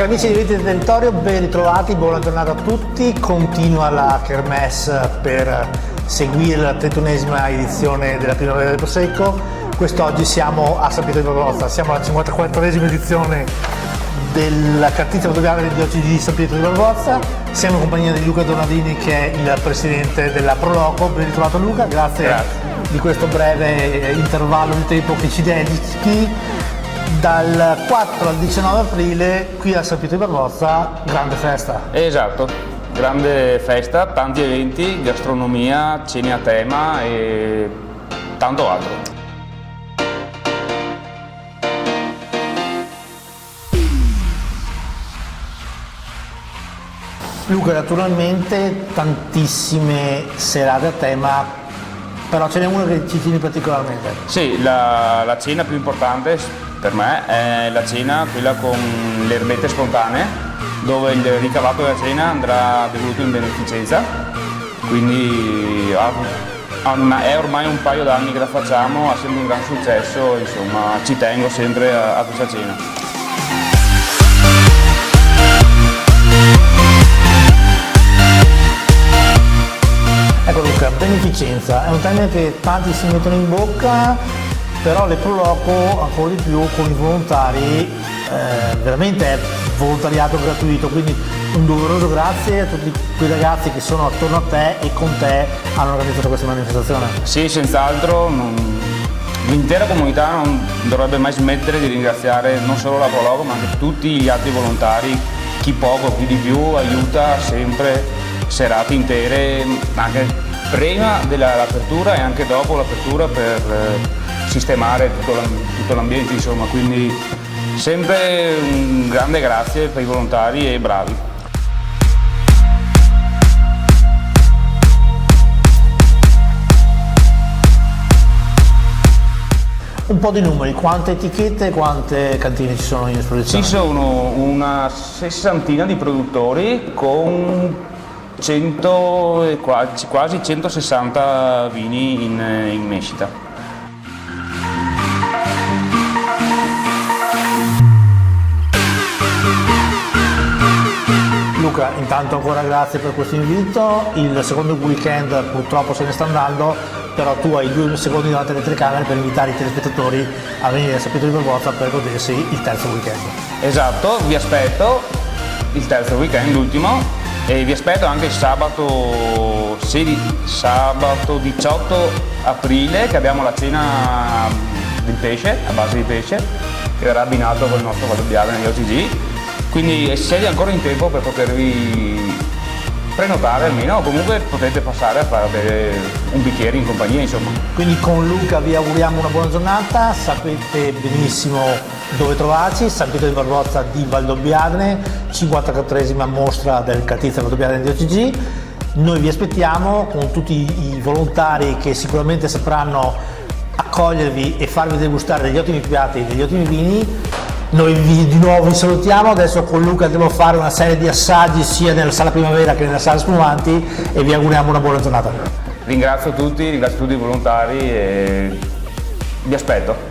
amici di Vite del Territorio, ben ritrovati, buona giornata a tutti. Continua la Kermesse per seguire la 31esima edizione della Primavera del Prosecco. Quest'oggi siamo a San Pietro di Barbarossa, siamo alla 54esima edizione della cartizia fotografica del diocesi di San Pietro di Barbarossa. Siamo in compagnia di Luca Donadini, che è il presidente della Proloco. Ben ritrovato Luca, grazie di questo breve intervallo di tempo che ci dedichi. Dal 4 al 19 aprile qui a San Pietro di Barbarossa, grande festa. Esatto, grande festa, tanti eventi, gastronomia, cene a tema e tanto altro. Luca, naturalmente tantissime serate a tema, però ce n'è una che ci tieni particolarmente. Sì, la cena più importante per me è la cena, quella con le erbette spontanee, dove il ricavato della cena andrà devoluto in beneficenza, quindi è ormai un paio d'anni che la facciamo, ha sempre un gran successo, insomma ci tengo sempre a questa cena. Ecco Luca, beneficenza è un termine che tanti si mettono in bocca, però le Proloco ancora di più con i volontari, veramente è volontariato gratuito, quindi un doveroso grazie a tutti quei ragazzi che sono attorno a te e con te hanno organizzato questa manifestazione. Sì, senz'altro, l'intera comunità non dovrebbe mai smettere di ringraziare non solo la Proloco ma anche tutti gli altri volontari, chi poco, chi di più, aiuta sempre serate intere, anche prima dell'apertura e anche dopo l'apertura per sistemare tutto l'ambiente, insomma, quindi sempre un grande grazie per i volontari e bravi. Un po' di numeri, quante etichette, quante cantine ci sono in esposizione? Ci sono una sessantina di produttori con quasi 160 vini in mescita. Luca, intanto ancora grazie per questo invito. Il secondo weekend purtroppo se ne sta andando, però tu hai 2 secondi davanti alle telecamere per invitare i telespettatori a venire a San Pietro di Barbarossa per godersi il terzo weekend. Esatto, vi aspetto il terzo weekend, l'ultimo, e vi aspetto anche il sabato 18 aprile, che abbiamo la cena del pesce, a base di pesce, che verrà abbinato con il nostro Valdobbiadene negli OTG. Quindi siete ancora in tempo per potervi prenotare almeno, o comunque potete passare a fare un bicchiere in compagnia, insomma. Quindi con Luca vi auguriamo una buona giornata, sapete benissimo dove trovarci, San Pietro di Barbarossa di Valdobbiadene, 54esima mostra del cartizia Valdobbiadene di OCG. Noi vi aspettiamo con tutti i volontari che sicuramente sapranno accogliervi e farvi degustare degli ottimi piatti e degli ottimi vini. Noi di nuovo vi salutiamo, adesso con Luca devo fare una serie di assaggi sia nella sala primavera che nella sala spumanti e vi auguriamo una buona giornata. Ringrazio tutti i volontari e vi aspetto.